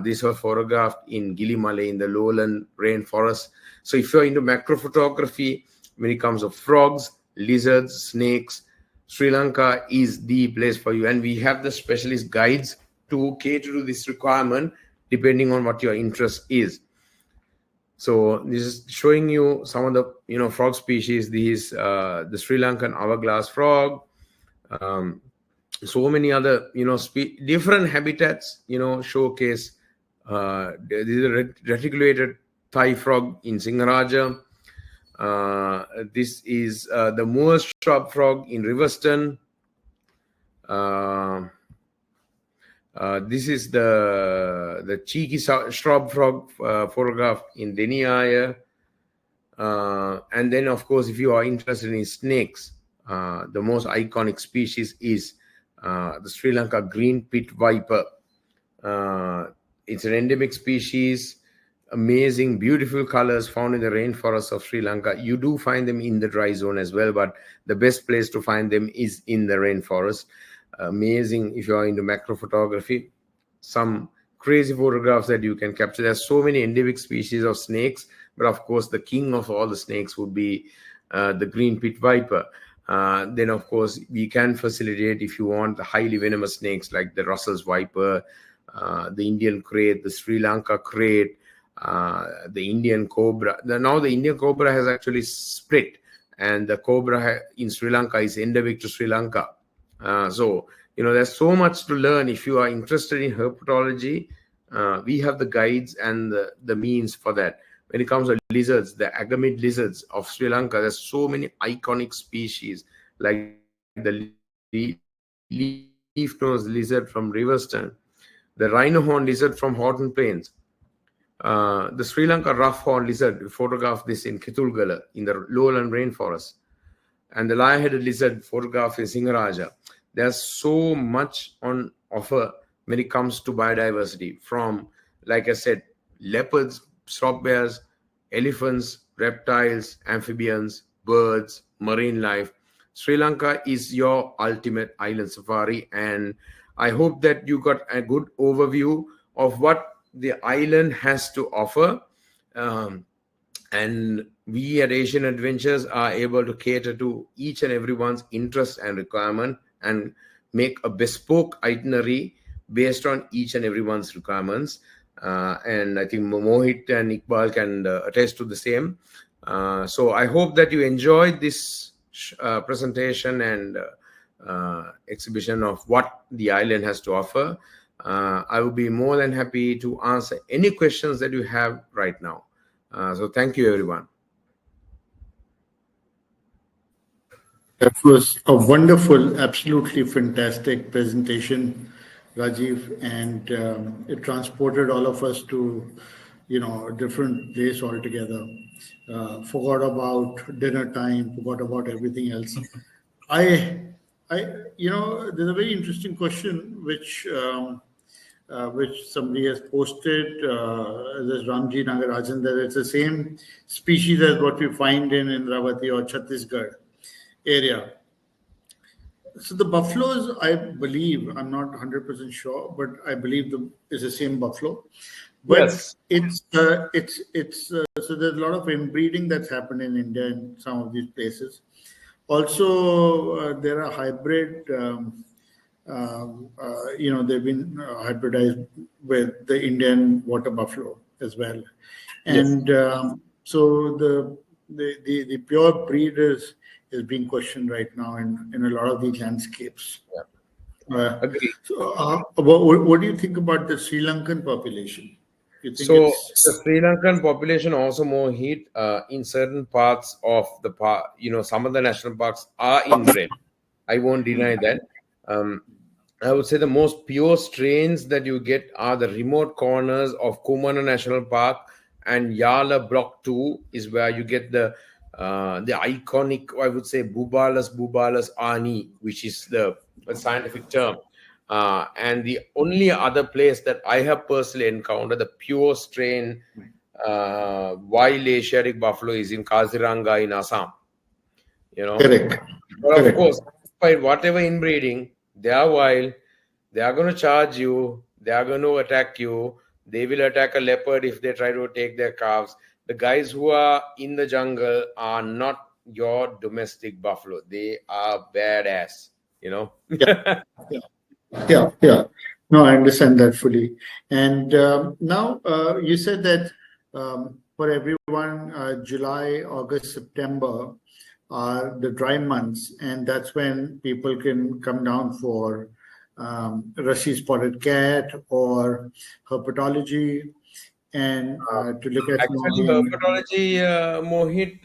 These were photographed in Gilimale in the lowland rainforest. So if you're into macrophotography, when it comes to frogs, lizards, snakes, Sri Lanka is the place for you. And we have the specialist guides to cater to this requirement depending on what your interest is. So this is showing you some of the frog species. These the Sri Lankan hourglass frog. So many other different habitats showcase. This is a reticulated Thai frog in Singaraja. This is the Moor's shrub frog in Riverston. This is the cheeky shrub frog photographed in Deniaya. And then, of course, if you are interested in snakes, the most iconic species is the Sri Lanka green pit viper. It's an endemic species, amazing, beautiful colors found in the rainforests of Sri Lanka. You do find them in the dry zone as well, but the best place to find them is in the rainforest. Amazing if you are into macro photography. Some crazy photographs that you can capture. There's so many endemic species of snakes, but of course the king of all the snakes would be the green pit viper. Then of course we can facilitate if you want the highly venomous snakes like the Russell's viper, the Indian crate, the Sri Lanka crate, the Indian cobra. Now the Indian cobra has actually split, and the cobra in Sri Lanka is endemic to Sri Lanka. So there's so much to learn. If you are interested in herpetology, we have the guides and the means for that. When it comes to lizards, the acclaimed lizards of Sri Lanka, there's so many iconic species like the leaf lizard, leaf-nosed lizard from Riverstone, the rhino-horned lizard from Horton Plains, the Sri Lanka rough-horned lizard. We photographed this in Kitulgala in the lowland rainforest, and the lion-headed lizard photographed in Singaraja. There's so much on offer when it comes to biodiversity, from, like I said, leopards, sloth bears, elephants, reptiles, amphibians, birds, marine life. Sri Lanka is your ultimate island safari, and I hope that you got a good overview of what the island has to offer. And we at Asian Adventures are able to cater to each and everyone's interest and requirement and make a bespoke itinerary based on each and everyone's requirements. And I think Mohit and Iqbal can attest to the same. So I hope that you enjoyed this presentation and exhibition of what the island has to offer. I will be more than happy to answer any questions that you have right now. So thank you, everyone. That was a wonderful, absolutely fantastic presentation, Rajiv, and it transported all of us to, a different place altogether. Forgot about dinner time, forgot about everything else. There's a very interesting question which somebody has posted. There's Ramji Nagarajan, that it's the same species as what we find in Indravati or Chhattisgarh area. So the buffaloes, I believe, I'm not 100% sure, but I believe it's the same buffalo. But Yes. So there's a lot of inbreeding that's happened in India in some of these places. Also, there are hybrid. They've been hybridized with the Indian water buffalo as well, and so the pure breed is being questioned right now in a lot of these landscapes. Agree. So, what do you think about the Sri Lankan population? You think So it's the Sri Lankan population also more heat in certain parts of the park. Some of the national parks are inbred. I won't deny that. I would say the most pure strains that you get are the remote corners of Kumana National Park, and Yala Block 2 is where you get the iconic, I would say, Bubalas Ani, which is the scientific term. And the only other place that I have personally encountered the pure strain wild Asiatic buffalo is in Kaziranga in Assam. correct? But of course, despite whatever inbreeding, they are wild. They are going to charge you. They are going to attack you. They will attack a leopard if they try to take their calves. The guys who are in the jungle are not your domestic buffalo. They are badass, Yeah. No, I understand that fully. And now you said that for everyone, July, August, September are the dry months, and that's when people can come down for Russian spotted cat or herpetology and to look at Actually, herpetology, Mohit,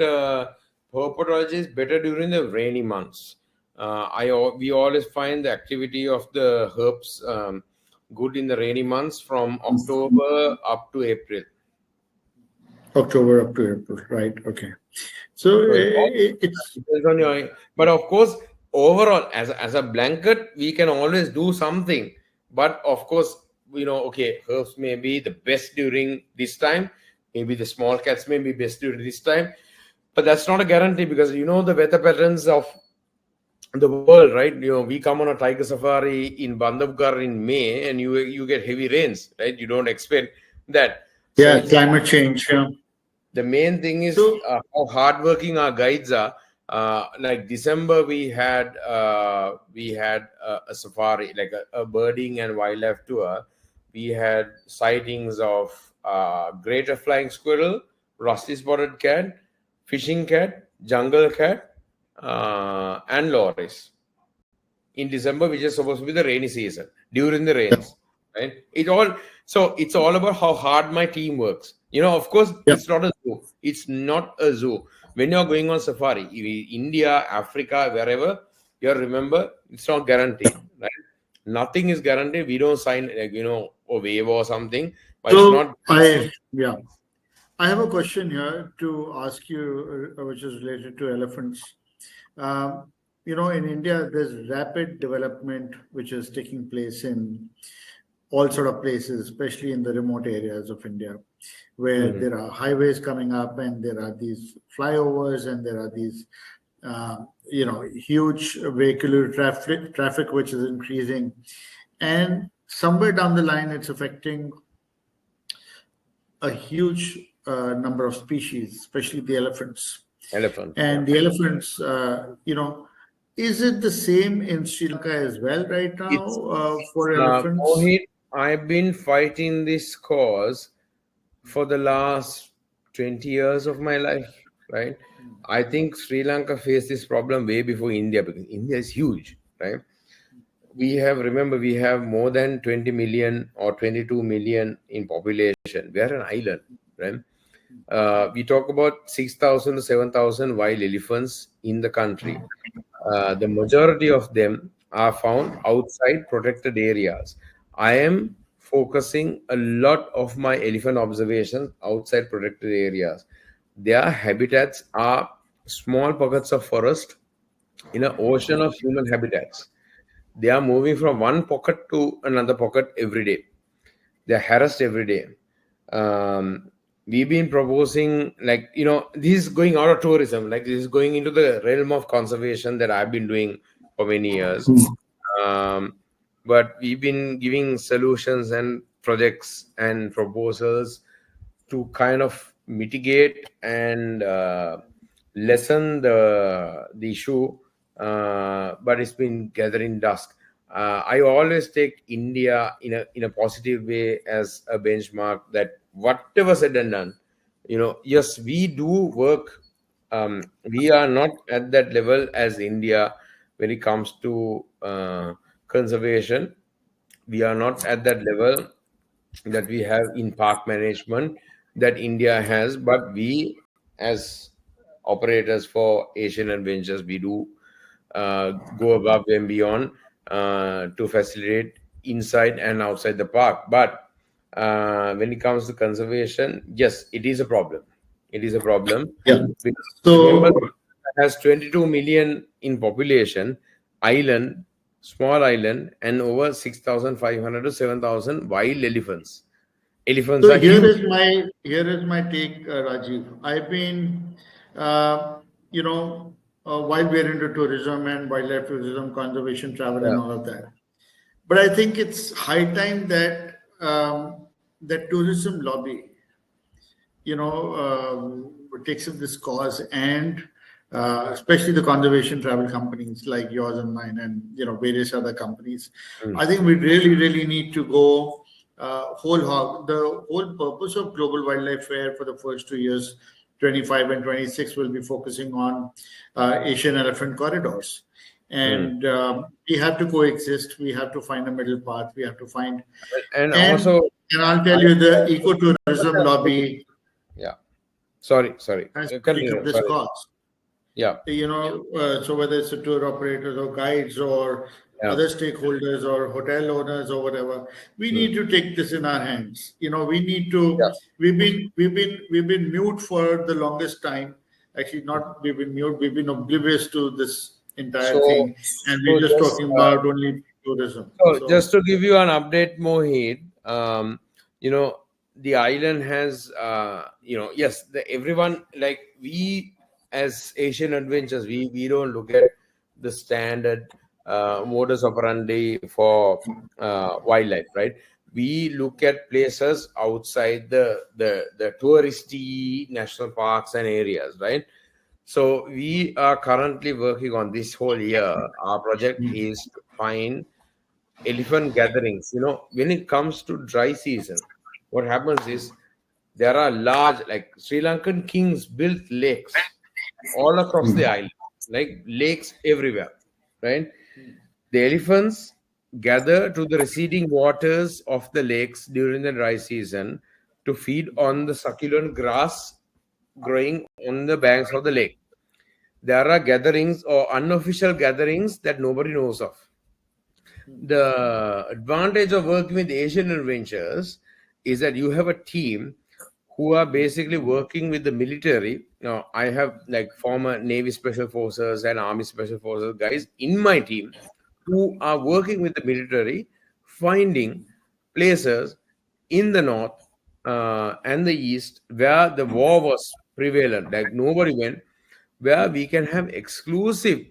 herpetology is better during the rainy months. We always find the activity of the herbs good in the rainy months from October up to April. October up to April, right? Okay. So it's depends on your, but of course, overall, as a blanket, we can always do something. But of course, okay, herbs may be the best during this time. Maybe the small cats may be best during this time. But that's not a guarantee, because the weather patterns of the world, right? We come on a tiger safari in Bandhavgarh in May, and you get heavy rains, right? You don't expect that. Yeah, so climate change. Yeah. The main thing is how hardworking our guides are. Like December, we had a safari, like a birding and wildlife tour. We had sightings of greater flying squirrel, rusty spotted cat, fishing cat, jungle cat, and loris. In December, which is supposed to be the rainy season, during the rains, right? It's all about how hard my team works. Of course, it's not a zoo. It's not a zoo. When you're going on safari, India, Africa, wherever, remember, it's not guaranteed, right? Nothing is guaranteed. We don't sign, like, a waiver or something, but it's So not. I have a question here to ask you, which is related to elephants. Um, in India, there's rapid development which is taking place in all sort of places, especially in the remote areas of India, where Mhm. there are highways coming up and there are these flyovers and there are these, huge vehicular traffic which is increasing, and somewhere down the line, it's affecting a huge number of species, especially the elephants. Elephant, yeah. And the elephants, is it the same in Sri Lanka as well right now It's for elephants? Mohit, I've been fighting this cause for the last 20 years of my life, right? I think Sri Lanka faced this problem way before India, because India is huge, right? Remember, we have more than 20 million or 22 million in population. We are an island, right? We talk about 6,000 to 7,000 wild elephants in the country. The majority of them are found outside protected areas. I am focusing a lot of my elephant observations outside protected areas. Their habitats are small pockets of forest in an ocean of human habitats. They are moving from one pocket to another pocket every day. They're harassed every day. We've been proposing, like, this is going out of tourism, like this is going into the realm of conservation that I've been doing for many years. But we've been giving solutions and projects and proposals to kind of mitigate and lessen the issue, but it's been gathering dust. I always take India in a positive way as a benchmark, that whatever said and done, yes, we do work. We are not at that level as India when it comes to conservation. We are not at that level that we have in park management that India has, but we, as operators for Asian Adventures, we do go above and beyond to facilitate inside and outside the park. But when it comes to conservation, yes, it is a problem. It is a problem. Yeah. Because remember, So has 22 million in population, island, small island, and over 6,500 to 7,000 wild elephants. Elephants So are huge. here is my take, Rajiv. I've been, uh, while we're into tourism and wildlife tourism, conservation, travel, Yeah. and all of that. But I think it's high time that that tourism lobby, takes up this cause, and especially the conservation travel companies like yours and mine, and various other companies. Mm. I think we really, really need to go whole hog. The whole purpose of Global Wildlife Fair for the first 2 years, 25 and 26, will be focusing on Asian elephant corridors. Mm. And we have to coexist. We have to find a middle path. We have to find, And and also, and I'll tell I you, the ecotourism lobby yeah. Sorry. has to take up Continue. this Sorry. cause. Yeah. So whether it's the tour operators or guides or Yeah. other stakeholders or hotel owners or whatever, we Mm. need to take this in our hands. We need Yeah. to. We've been mute for the longest time. Actually, not we've been mute. We've been oblivious to this entire So, thing, and so we're just just talking about only tourism. So just So to give you an update, Mohit, the island has, yes, everyone, like we as Asian Adventures, we don't look at the standard modus operandi for wildlife, right? We look at places outside the touristy national parks and areas, right? So we are currently working on this whole year. Our project is to find elephant gatherings. When it comes to dry season, what happens is there are large, like Sri Lankan kings built lakes all across the island, like lakes everywhere, right? The elephants gather to the receding waters of the lakes during the dry season to feed on the succulent grass growing on the banks of the lake. There are gatherings or unofficial gatherings that nobody knows of. the advantage of working with Asian Adventures is that you have a team who are basically working with the military. Now, I have like former Navy Special Forces and Army Special Forces guys in my team who are working with the military, finding places in the north and the east where the war was prevalent, like nobody went, where we can have exclusive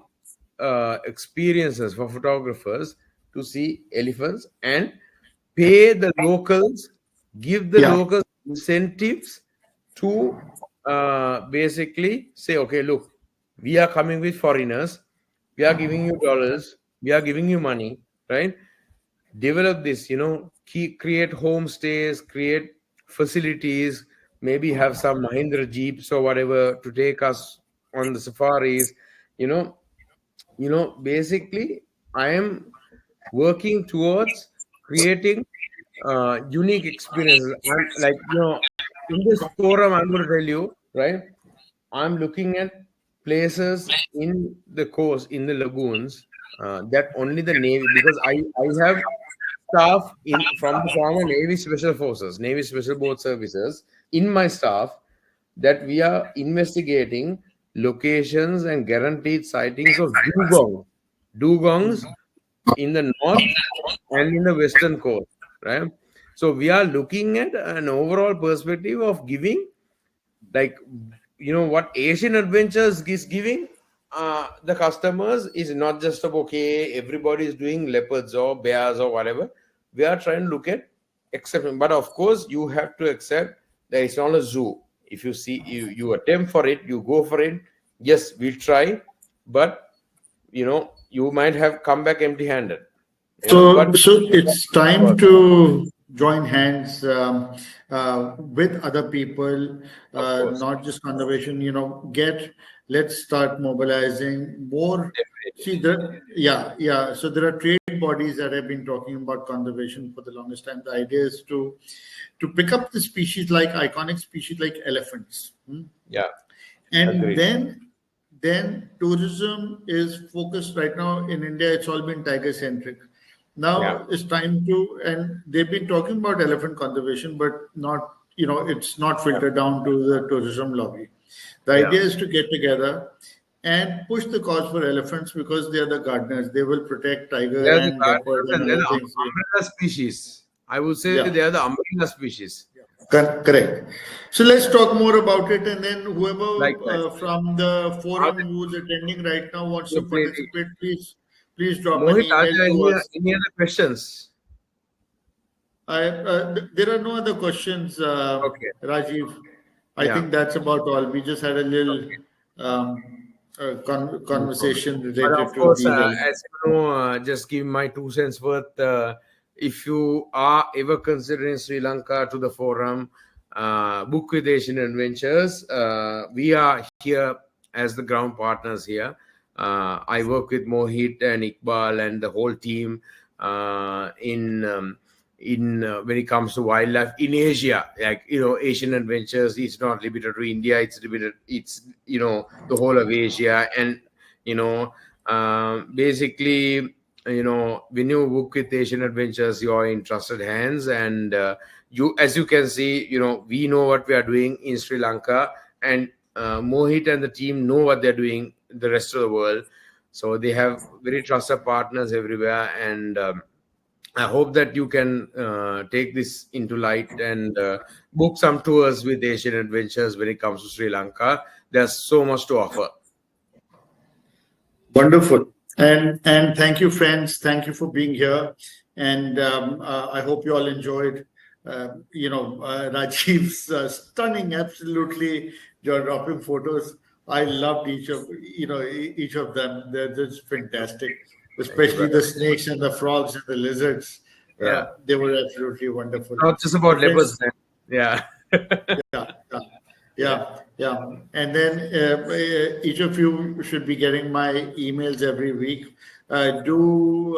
experiences for photographers to see elephants and pay the locals, give the Yeah. locals incentives to basically say, okay, look, we are coming with foreigners, we are giving you dollars, we are giving you money, right? Develop this, create homestays, create facilities, maybe have some Mahindra jeeps or whatever to take us on the safaris, you know, basically, I am working towards creating unique experiences. I'm like, in this forum, I'm going to tell you, right? I'm looking at places in the coast, in the lagoons, that only the Navy, because I have staff from the former Navy Special Forces, Navy Special Boat Services, in my staff, that we are investigating locations and guaranteed sightings of dugongs in the north and in the western coast, right? So we are looking at an overall perspective of giving, like, what Asian Adventures is giving the customers is not just about, okay, everybody is doing leopards or bears or whatever. We are trying to look at exception, but of course you have to accept that it's not a zoo. If you see, you attempt for it, you go for it. Yes, we'll try, but you might have come back empty handed, So, but so it's time to join hands with other people, of course, not just conservation. Let's start mobilizing more. definitely. See, yeah. So there are trade bodies that have been talking about conservation for the longest time. The idea is to pick up the species like iconic species like elephants. Yeah, And agreed. then tourism is focused right now in India. It's all been tiger centric. Yeah, Now it's time to, and they've been talking about elephant conservation, but not, it's not yeah, filtered down to the tourism lobby. The yeah. idea is to get together and push the cause for elephants because they are the gardeners. They will protect tiger They are the and leopard gardeners and and they're other the things. umbrella species. I would say Yeah. they are the umbrella species. Correct. So let's talk more about it, and then whoever Likewise. from the Are forum who's attending right now wants to definitely. participate, please drop an Mohit, are email there to us. any other questions? There are no other questions, Okay. Rajiv. I Yeah. think that's about all. We just had a little Okay. No problem. conversation But of related to course, these elements. as you know, just give my 2 cents worth. If you are ever considering Sri Lanka to the forum, book with Asian Adventures. We are here as the ground partners here. I work with Mohit and Iqbal and the whole team in when it comes to wildlife in Asia. Like, Asian Adventures, it's not limited to India, it's the whole of Asia. And basically, when you book with Asian Adventures, you're in trusted hands. And as you can see, we know what we are doing in Sri Lanka, and Mohit and the team know what they're doing in the rest of the world. So they have very trusted partners everywhere. And I hope that you can take this into light and book some tours with Asian Adventures when it comes to Sri Lanka. There's so much to offer. Wonderful. And thank you, friends. Thank you for being here. And I hope you all enjoyed, Rajiv's stunning, absolutely jaw-dropping photos. I loved each of them. They're just fantastic, Thank you, especially brother. the snakes and the frogs and the lizards. Yeah. They were absolutely wonderful. Not just So about leopards, friends, then. Yeah. yeah, yeah. And then each of you should be getting my emails every week. Do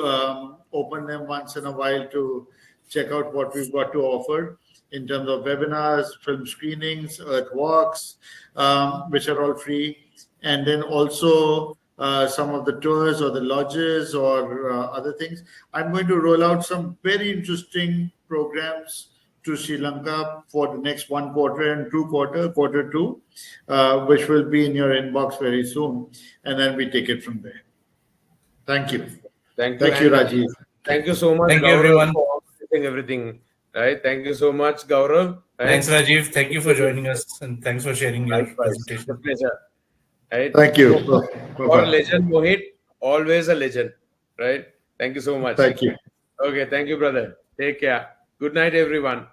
open them once in a while to check out what we've got to offer in terms of webinars, film screenings, earth walks, which are all free. And then also some of the tours or the lodges or other things. I'm going to roll out some very interesting programs to Sri Lanka for the next 1 quarter and quarter two, which will be in your inbox very soon. And then we take it from there. Thank you. Thank you. Thank you, And Rajiv. thank you so much, Thank you, Gaurav, everyone. for organizing everything. Right. Thank you so much, Gaurav. Right. Thanks, Rajiv. Thank you for joining us, and thanks for sharing your Likewise. It's a presentation. pleasure. Right. Thank you. For a Bye-bye. legend, Mohit, always a legend. Right. Thank you so much. Thank you. Okay. Thank you, brother. Take care. Good night, everyone.